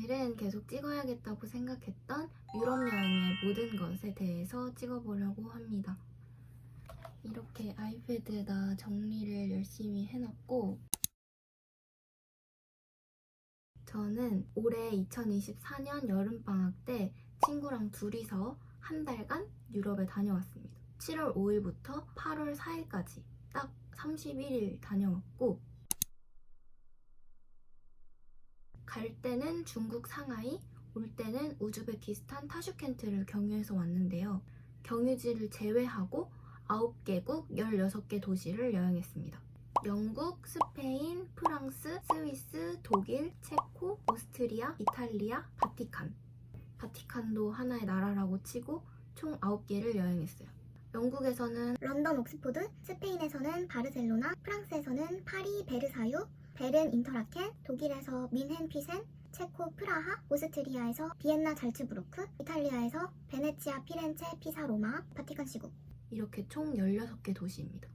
오늘은 계속 찍어야겠다고 생각했던 유럽 여행의 모든 것에 대해서 찍어보려고 합니다. 이렇게 아이패드에다 정리를 열심히 해놨고, 저는 올해 2024년 여름방학 때 친구랑 둘이서 한 달간 유럽에 다녀왔습니다. 7월 5일부터 8월 4일까지 딱 31일 다녀왔고, 갈 때는 중국 상하이, 올 때는 우즈베키스탄 타슈켄트를 경유해서 왔는데요. 경유지를 제외하고 9개국 16개 도시를 여행했습니다. 영국, 스페인, 프랑스, 스위스, 독일, 체코, 오스트리아, 이탈리아, 바티칸. 바티칸도 하나의 나라라고 치고 총 9개를 여행했어요. 영국에서는 런던 옥스포드, 스페인에서는 바르셀로나, 프랑스에서는 파리 베르사유, 베른 인터라켄, 독일에서 민헨 피센, 체코 프라하, 오스트리아에서 비엔나 잘츠부르크, 이탈리아에서 베네치아 피렌체 피사 로마, 바티칸 시국. 이렇게 총 16개 도시입니다.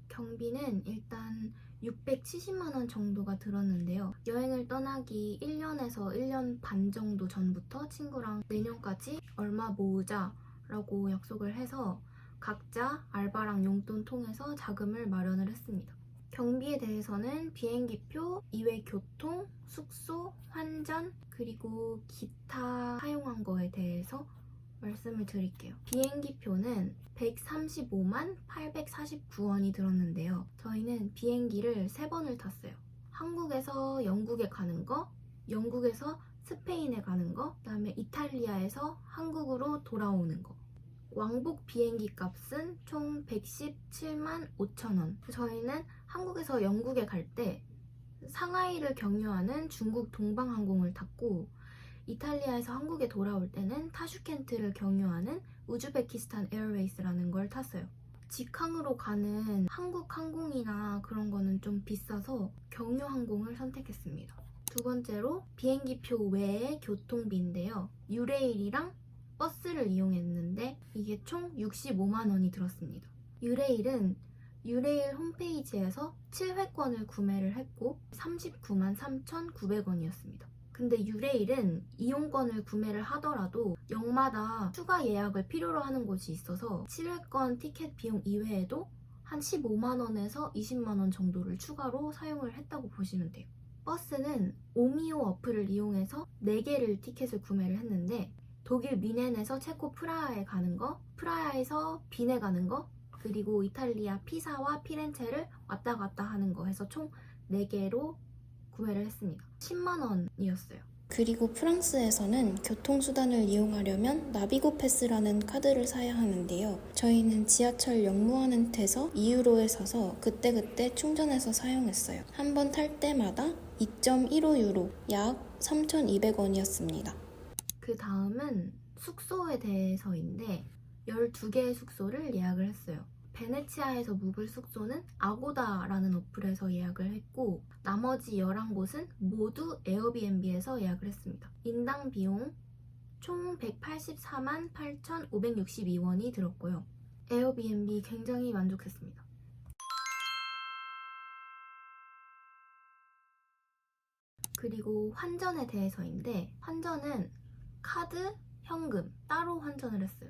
경비는 일단 670만 원 정도가 들었는데요. 여행을 떠나기 1년에서 1년 반 정도 전부터 친구랑 내년까지 얼마 모으자라고 약속을 해서 각자 알바랑 용돈 통해서 자금을 마련을 했습니다. 경비에 대해서는 비행기표, 이외 교통, 숙소, 환전, 그리고 기타 사용한 거에 대해서 말씀을 드릴게요. 비행기표는 135만 849원이 들었는데요. 저희는 비행기를 3번을 탔어요. 한국에서 영국에 가는 거, 영국에서 스페인에 가는 거, 그다음에 이탈리아에서 한국으로 돌아오는 거. 왕복 비행기 값은 총 117만 5천 원. 저희는 한국에서 영국에 갈 때 상하이를 경유하는 중국 동방항공을 탔고, 이탈리아에서 한국에 돌아올 때는 타슈켄트를 경유하는 우즈베키스탄 에어웨이스라는 걸 탔어요. 직항으로 가는 한국 항공이나 그런 거는 좀 비싸서 경유항공을 선택했습니다. 두 번째로 비행기표 외의 교통비인데요. 유레일이랑 버스를 이용했는데 이게 총 65만 원이 들었습니다. 유레일은 유레일 홈페이지에서 7회권을 구매를 했고 39만 3,900원이었습니다. 근데 유레일은 이용권을 구매를 하더라도 역마다 추가 예약을 필요로 하는 곳이 있어서 7회권 티켓 비용 이외에도 한 15만 원에서 20만 원 정도를 추가로 사용을 했다고 보시면 돼요. 버스는 오미오 어플을 이용해서 4개를 티켓을 구매를 했는데 독일 미넨에서 체코 프라하에 가는 거, 프라하에서 빈에 가는 거, 그리고 이탈리아 피사와 피렌체를 왔다 갔다 하는 거 해서 총 4개로 구매를 했습니다. 10만 원이었어요. 그리고 프랑스에서는 교통수단을 이용하려면 나비고 패스라는 카드를 사야 하는데요. 저희는 지하철 역무원한테서 2유로에 사서 그때그때 충전해서 사용했어요. 한 번 탈 때마다 2.15유로, 약 3,200원이었습니다. 그 다음은 숙소에 대해서인데 12개의 숙소를 예약을 했어요. 베네치아에서 묵을 숙소는 아고다라는 어플에서 예약을 했고 나머지 11곳은 모두 에어비앤비에서 예약을 했습니다. 인당 비용 총 184만 8,562원이 들었고요. 에어비앤비 굉장히 만족했습니다. 그리고 환전에 대해서인데 환전은 카드, 현금 따로 환전을 했어요.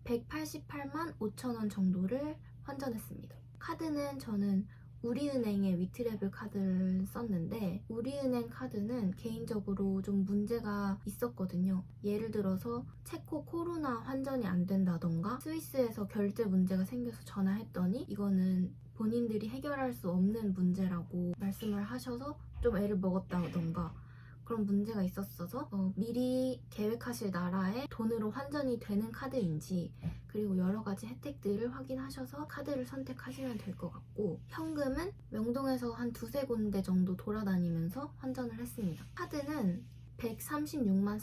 188만 5천 원 정도를 환전했습니다. 카드는 저는 우리은행의 위트레블 카드를 썼는데 우리은행 카드는 개인적으로 좀 문제가 있었거든요. 예를 들어서 체코 코로나 환전이 안 된다던가 스위스에서 결제 문제가 생겨서 전화했더니 이거는 본인들이 해결할 수 없는 문제라고 말씀을 하셔서 좀 애를 먹었다던가 그런 문제가 있었어서 미리 계획하실 나라에 돈으로 환전이 되는 카드인지 그리고 여러 가지 혜택들을 확인하셔서 카드를 선택하시면 될 것 같고 현금은 명동에서 한 2-3군데 정도 돌아다니면서 환전을 했습니다. 카드는 136만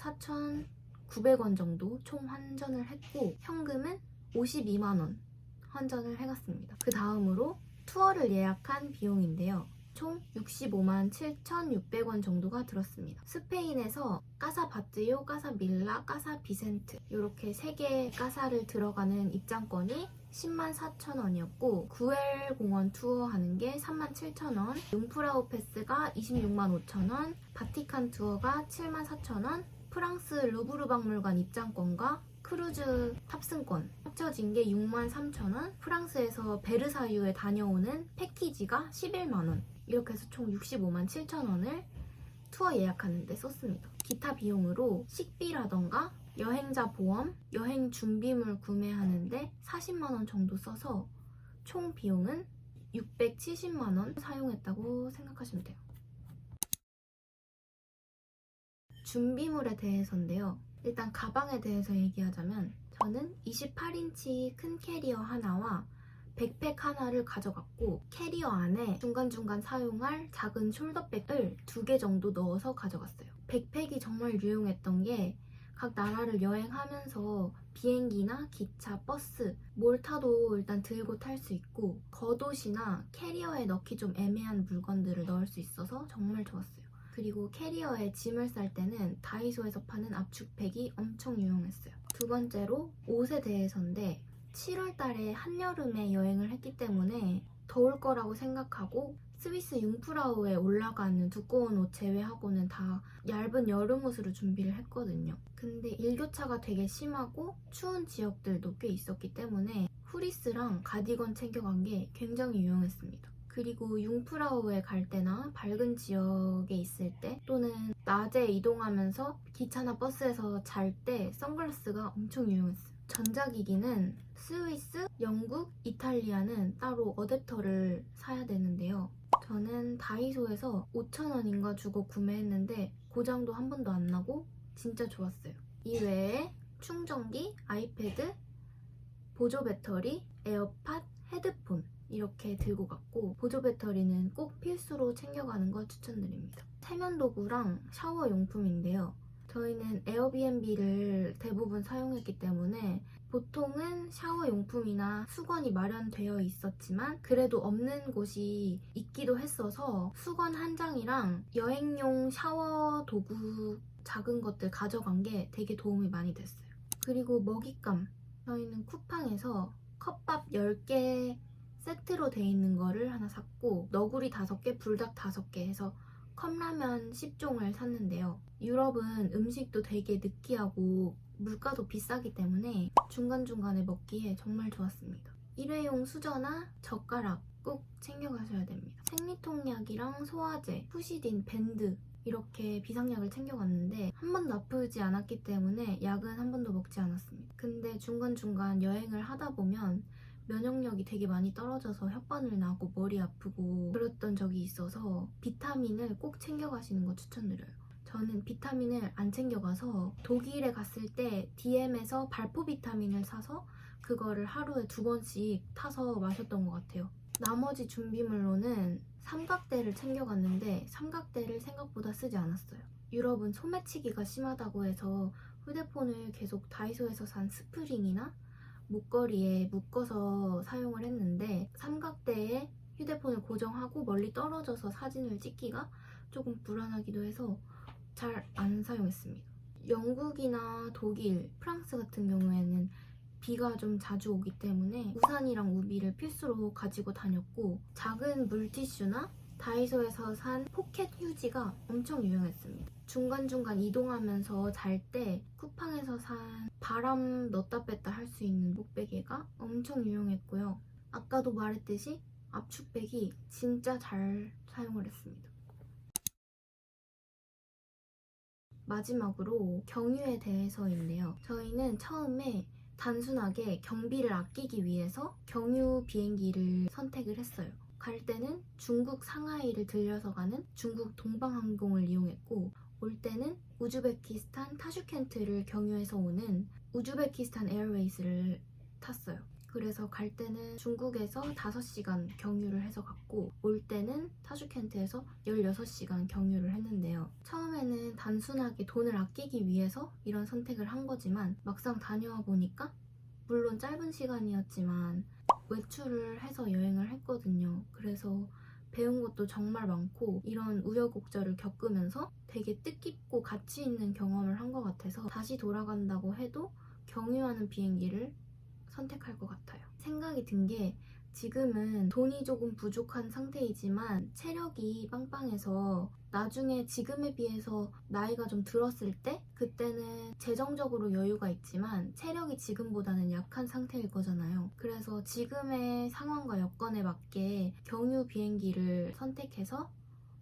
4,900원 정도 총 환전을 했고 현금은 52만 원 환전을 해갔습니다. 그 다음으로 투어를 예약한 비용인데요. 총 65만 7,600원 정도가 들었습니다. 스페인에서 까사 바티오, 까사 밀라, 까사 비센트 이렇게 3개 까사를 들어가는 입장권이 10만 4천원이었고 구엘 공원 투어 하는 게 3만 7천원, 융프라우 패스가 26만 5천원, 바티칸 투어가 7만 4천원, 프랑스 루브르 박물관 입장권과 크루즈 탑승권 합쳐진 게 6만 3천원, 프랑스에서 베르사유에 다녀오는 패키지가 11만원, 이렇게 해서 총 65만 7천원을 투어 예약하는데 썼습니다. 기타 비용으로 식비라던가 여행자 보험, 여행 준비물 구매하는데 40만원 정도 써서 총 비용은 670만원 사용했다고 생각하시면 돼요. 준비물에 대해서인데요. 일단 가방에 대해서 얘기하자면 저는 28인치 큰 캐리어 하나와 백팩 하나를 가져갔고 캐리어 안에 중간중간 사용할 작은 숄더백을 2개 정도 넣어서 가져갔어요. 백팩이 정말 유용했던 게 각 나라를 여행하면서 비행기나 기차, 버스 뭘 타도 일단 들고 탈 수 있고 겉옷이나 캐리어에 넣기 좀 애매한 물건들을 넣을 수 있어서 정말 좋았어요. 그리고 캐리어에 짐을 쌀 때는 다이소에서 파는 압축팩이 엄청 유용했어요. 두 번째로 옷에 대해서인데 7월 달에 한여름에 여행을 했기 때문에 더울 거라고 생각하고 스위스 융프라우에 올라가는 두꺼운 옷 제외하고는 다 얇은 여름 옷으로 준비를 했거든요. 근데 일교차가 되게 심하고 추운 지역들도 꽤 있었기 때문에 후리스랑 가디건 챙겨간 게 굉장히 유용했습니다. 그리고 융프라우에 갈 때나 밝은 지역에 있을 때 또는 낮에 이동하면서 기차나 버스에서 잘 때 선글라스가 엄청 유용했어요. 전자기기는 스위스, 영국, 이탈리아는 따로 어댑터를 사야 되는데요. 저는 다이소에서 5,000원인가 주고 구매했는데 고장도 한 번도 안 나고 진짜 좋았어요. 이 외에 충전기, 아이패드, 보조 배터리, 에어팟, 헤드폰 이렇게 들고 갔고 보조 배터리는 꼭 필수로 챙겨가는 걸 추천드립니다. 세면도구랑 샤워용품인데요. 저희는 에어비앤비를 대부분 사용했기 때문에 보통은 샤워용품이나 수건이 마련되어 있었지만 그래도 없는 곳이 있기도 했어서 수건 한 장이랑 여행용 샤워 도구 작은 것들 가져간 게 되게 도움이 많이 됐어요. 그리고 먹잇감, 저희는 쿠팡에서 컵밥 10개 세트로 돼 있는 거를 하나 샀고 너구리 5개, 불닭 5개 해서 컵라면 10종을 샀는데요. 유럽은 음식도 되게 느끼하고 물가도 비싸기 때문에 중간중간에 먹기에 정말 좋았습니다. 일회용 수저나 젓가락 꼭 챙겨가셔야 됩니다. 생리통약이랑 소화제, 푸시딘, 밴드 이렇게 비상약을 챙겨갔는데 한 번도 아프지 않았기 때문에 약은 한 번도 먹지 않았습니다. 근데 중간중간 여행을 하다 보면 면역력이 되게 많이 떨어져서 혓바늘 나고 머리 아프고 그랬던 적이 있어서 비타민을 꼭 챙겨가시는 거 추천드려요. 저는 비타민을 안 챙겨가서 독일에 갔을 때 DM에서 발포 비타민을 사서 그거를 하루에 2번씩 타서 마셨던 것 같아요. 나머지 준비물로는 삼각대를 챙겨갔는데 삼각대를 생각보다 쓰지 않았어요. 유럽은 소매치기가 심하다고 해서 휴대폰을 계속 다이소에서 산 스프링이나 목걸이에 묶어서 사용을 했는데 삼각대에 휴대폰을 고정하고 멀리 떨어져서 사진을 찍기가 조금 불안하기도 해서 잘 안 사용했습니다. 영국이나 독일, 프랑스 같은 경우에는 비가 좀 자주 오기 때문에 우산이랑 우비를 필수로 가지고 다녔고 작은 물티슈나 다이소에서 산 포켓 휴지가 엄청 유용했습니다. 중간중간 이동하면서 잘 때 쿠팡에서 산 바람 넣었다 뺐다 할 수 있는 목베개가 엄청 유용했고요. 아까도 말했듯이 압축백이 진짜 잘 사용을 했습니다. 마지막으로 경유에 대해서인데요. 저희는 처음에 단순하게 경비를 아끼기 위해서 경유 비행기를 선택을 했어요. 갈 때는 중국 상하이를 들려서 가는 중국 동방항공을 이용했고 올 때는 우즈베키스탄 타슈켄트를 경유해서 오는 우즈베키스탄 에어웨이스를 탔어요. 그래서 갈 때는 중국에서 5시간 경유를 해서 갔고 올 때는 타슈켄트에서 16시간 경유를 했는데요. 처음에는 단순하게 돈을 아끼기 위해서 이런 선택을 한 거지만 막상 다녀와 보니까 물론 짧은 시간이었지만 외출을 해서 여행을 했거든요. 그래서 배운 것도 정말 많고 이런 우여곡절을 겪으면서 되게 뜻깊고 가치 있는 경험을 한 것 같아서 다시 돌아간다고 해도 경유하는 비행기를 선택할 것 같아요. 생각이 든 게 지금은 돈이 조금 부족한 상태이지만 체력이 빵빵해서 나중에 지금에 비해서 나이가 좀 들었을 때 그때는 재정적으로 여유가 있지만 체력이 지금보다는 약한 상태일 거잖아요. 그래서 지금의 상황과 여건에 맞게 경유 비행기를 선택해서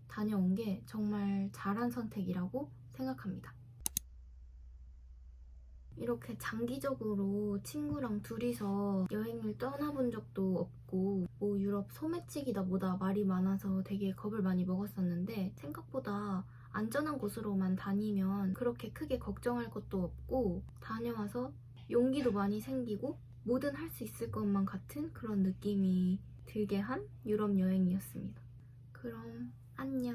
다녀온 게 정말 잘한 선택이라고 생각합니다. 이렇게 장기적으로 친구랑 둘이서 여행을 떠나본 적도 없고 뭐 유럽 소매치기다 뭐다 말이 많아서 되게 겁을 많이 먹었었는데 생각보다 안전한 곳으로만 다니면 그렇게 크게 걱정할 것도 없고 다녀와서 용기도 많이 생기고 뭐든 할 수 있을 것만 같은 그런 느낌이 들게 한 유럽 여행이었습니다. 그럼 안녕.